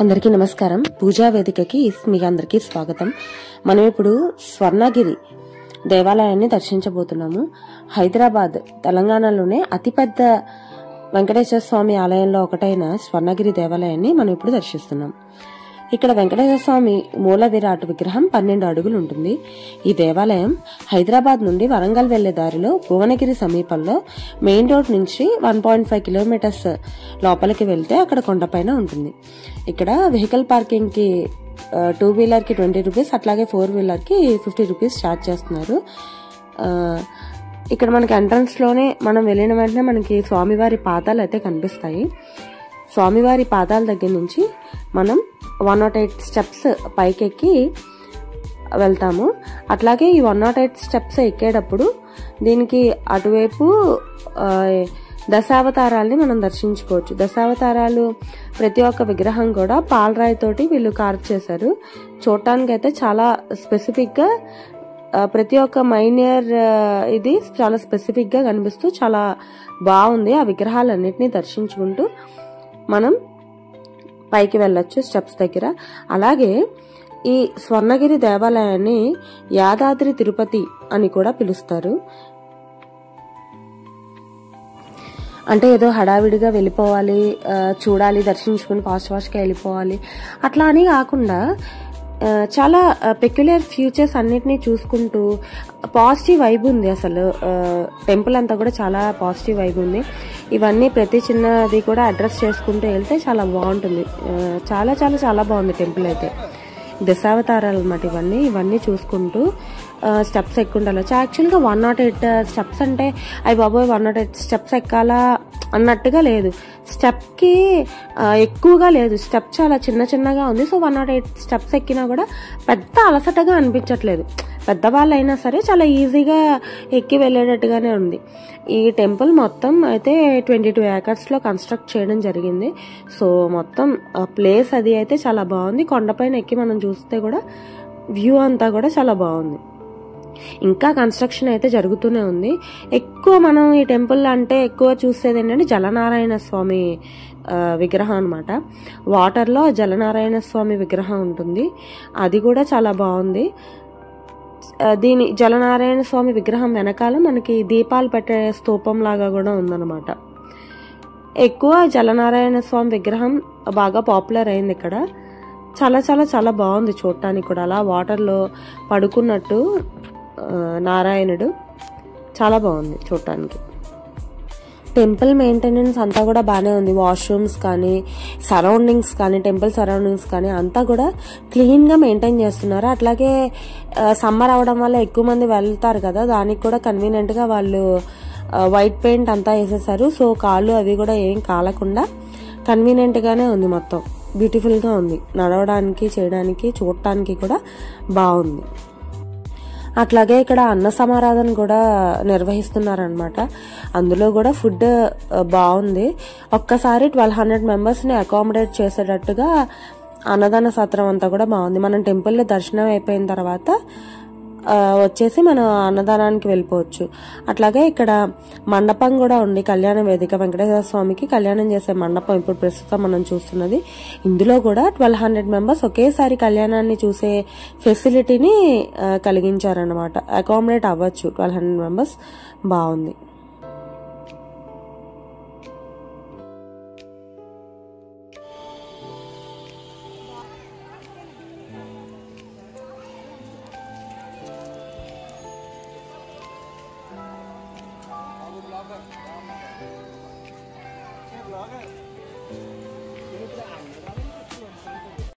అందరికీ నమస్కారం. పూజా వేదికకి మీకు అందరికీ స్వాగతం. మనం ఇప్పుడు స్వర్ణగిరి దేవాలయాన్ని దర్శించబోతున్నాము. హైదరాబాద్ తెలంగాణలోనే అతిపెద్ద వెంకటేశ్వర స్వామి ఆలయంలో ఒకటైన స్వర్ణగిరి దేవాలయాన్ని మనం ఇప్పుడు దర్శిస్తున్నాం. ఇక్కడ వెంకటేశ్వర స్వామి మూల విరాట్ విగ్రహం 12 అడుగులు ఉంటుంది. ఈ దేవాలయం హైదరాబాద్ నుండి వరంగల్ వెళ్లే దారిలో భువనగిరి సమీపంలో మెయిన్ రోడ్ నుంచి 1.5 కిలోమీటర్స్ లోపలికి వెళ్తే అక్కడ కొండపైన ఉంటుంది. ఇక్కడ వెహికల్ పార్కింగ్ కి 2 వీలర్ కి 20 రూపీస్, అట్లాగే 4 వీలర్ కి 50 రూపీస్ ఛార్జ్ చేస్తున్నారు. ఇక్కడ మనకి ఎంట్రన్స్ లోనే మనం వెళ్ళిన వెంటనే మనకి స్వామివారి పాదాలు అయితే కనిపిస్తాయి. స్వామివారి పాదాల దగ్గర నుంచి మనం 108 స్టెప్స్ పైకెక్కి వెళ్తాము. అట్లాగే ఈ 108 స్టెప్స్ ఎక్కేటప్పుడు దీనికి అటువైపు దశావతారాల్ని మనం దర్శించుకోవచ్చు. దశావతారాలు ప్రతి ఒక్క విగ్రహం కూడా పాలరాయితోటి వీళ్ళు కార్వ్ చేశారు. చూడటానికి అయితే చాలా స్పెసిఫిక్ గా ప్రతి ఒక్క మైనర్ ఇది చాలా స్పెసిఫిక్ గా కనిపిస్తూ చాలా బాగుంది. ఆ విగ్రహాలన్నిటినీ దర్శించుకుంటూ మనం పైకి వెళ్ళొచ్చు స్టెప్స్ దగ్గర. అలాగే ఈ స్వర్ణగిరి దేవాలయాన్ని యాదాద్రి తిరుపతి అని కూడా పిలుస్తారు. అంటే ఏదో హడావిడిగా వెళ్ళిపోవాలి, చూడాలి, దర్శించుకుని ఫాస్ట్ గా వెళ్ళిపోవాలి అట్లా అని కాకుండా చాలా పెక్యులర్ ఫ్యూచర్స్ అన్నిటినీ చూసుకుంటూ పాజిటివ్ వైబ్ ఉంది. అసలు టెంపుల్ అంతా కూడా చాలా పాజిటివ్ వైబ్ ఉంది. ఇవన్నీ ప్రతి చిన్నది కూడా అడ్రస్ చేసుకుంటూ వెళ్తే చాలా బాగుంటుంది. చాలా చాలా చాలా బాగుంది టెంపుల్ అయితే. దశావతారాలు అన్నమాట ఇవన్నీ చూసుకుంటూ స్టెప్స్ ఎక్కుండాలి. యాక్చువల్గా 108 స్టెప్స్ అంటే అవి బాబోయ్ 108 స్టెప్స్ ఎక్కాలా అన్నట్టుగా లేదు. స్టెప్ కి ఎక్కువగా లేదు, స్టెప్ చాలా చిన్నగా ఉంది. సో 108 స్టెప్స్ ఎక్కినా కూడా పెద్ద అలసటగా అనిపించట్లేదు. పెద్దవాళ్ళైనా సరే చాలా ఈజీగా ఎక్కి వెళ్ళేటట్టుగానే ఉంది. ఈ టెంపుల్ మొత్తం అయితే 22 ఏకర్స్ లో కన్స్ట్రక్ట్ చేయడం జరిగింది. సో మొత్తం ప్లేస్ అది అయితే చాలా బాగుంది. కొండపైన ఎక్కి మనం చూస్తే కూడా వ్యూ అంతా కూడా చాలా బాగుంది. ఇంకా కన్స్ట్రక్షన్ అయితే జరుగుతూనే ఉంది. ఎక్కువ మనం ఈ టెంపుల్ అంటే ఎక్కువ చూసేది ఏంటంటే జలనారాయణ స్వామి విగ్రహం అనమాట. వాటర్ లో జలనారాయణ స్వామి విగ్రహం ఉంటుంది. అది కూడా చాలా బాగుంది. దీని జలనారాయణ స్వామి విగ్రహం వెనకాల మనకి దీపాలు పెట్టే స్తూపం లాగా కూడా ఉందన్నమాట. ఎక్కువ జలనారాయణ స్వామి విగ్రహం బాగా పాపులర్ అయింది ఇక్కడ. చాలా చాలా చాలా బాగుంది చూడటానికి కూడా. అలా వాటర్ లో పడుకున్నట్టు నారాయణుడు చాలా బాగుంది చూడటానికి. టెంపుల్ మెయింటెనెన్స్ అంతా కూడా బాగానే ఉంది. వాష్రూమ్స్ కానీ సరౌండింగ్స్ కానీ టెంపుల్ సరౌండింగ్స్ కానీ అంతా కూడా క్లీన్ గా మెయింటైన్ చేస్తున్నారు. అట్లాగే సమ్మర్ అవడం వల్ల ఎక్కువ మంది వెళ్తారు కదా, దానికి కూడా కన్వీనియంట్ గా వాళ్ళు వైట్ పెయింట్ అంతా వేసేసారు. సో కాళ్ళు అవి కూడా ఏం కాలకుండా కన్వీనియంట్ గానే ఉంది. మొత్తం బ్యూటిఫుల్ గా ఉంది. నడవడానికి చేయడానికి చూడటానికి కూడా బాగుంది. అట్లాగే ఇక్కడ అన్న సమారాధన కూడా నిర్వహిస్తున్నారనమాట. అందులో కూడా ఫుడ్ బాగుంది. ఒక్కసారి 1200 మెంబర్స్ ని అకామిడేట్ చేసేటట్టుగా అన్నదాన సత్రం అంతా కూడా బాగుంది. మనం టెంపుల్ లో దర్శనం అయిపోయిన తర్వాత వచ్చేసి మనం అన్నదానానికి వెళ్ళిపోవచ్చు. అట్లాగే ఇక్కడ మండపం కూడా ఉంది. కళ్యాణ వేదిక వెంకటేశ్వర స్వామికి కళ్యాణం చేసే మండపం ఇప్పుడు ప్రస్తుతం మనం చూస్తున్నది. ఇందులో కూడా 1200 మెంబర్స్ ఒకేసారి కళ్యాణాన్ని చూసే ఫెసిలిటీని కలిగించారనమాట. అకామిడేట్ అవ్వచ్చు 1200 మెంబర్స్. బాగుంది.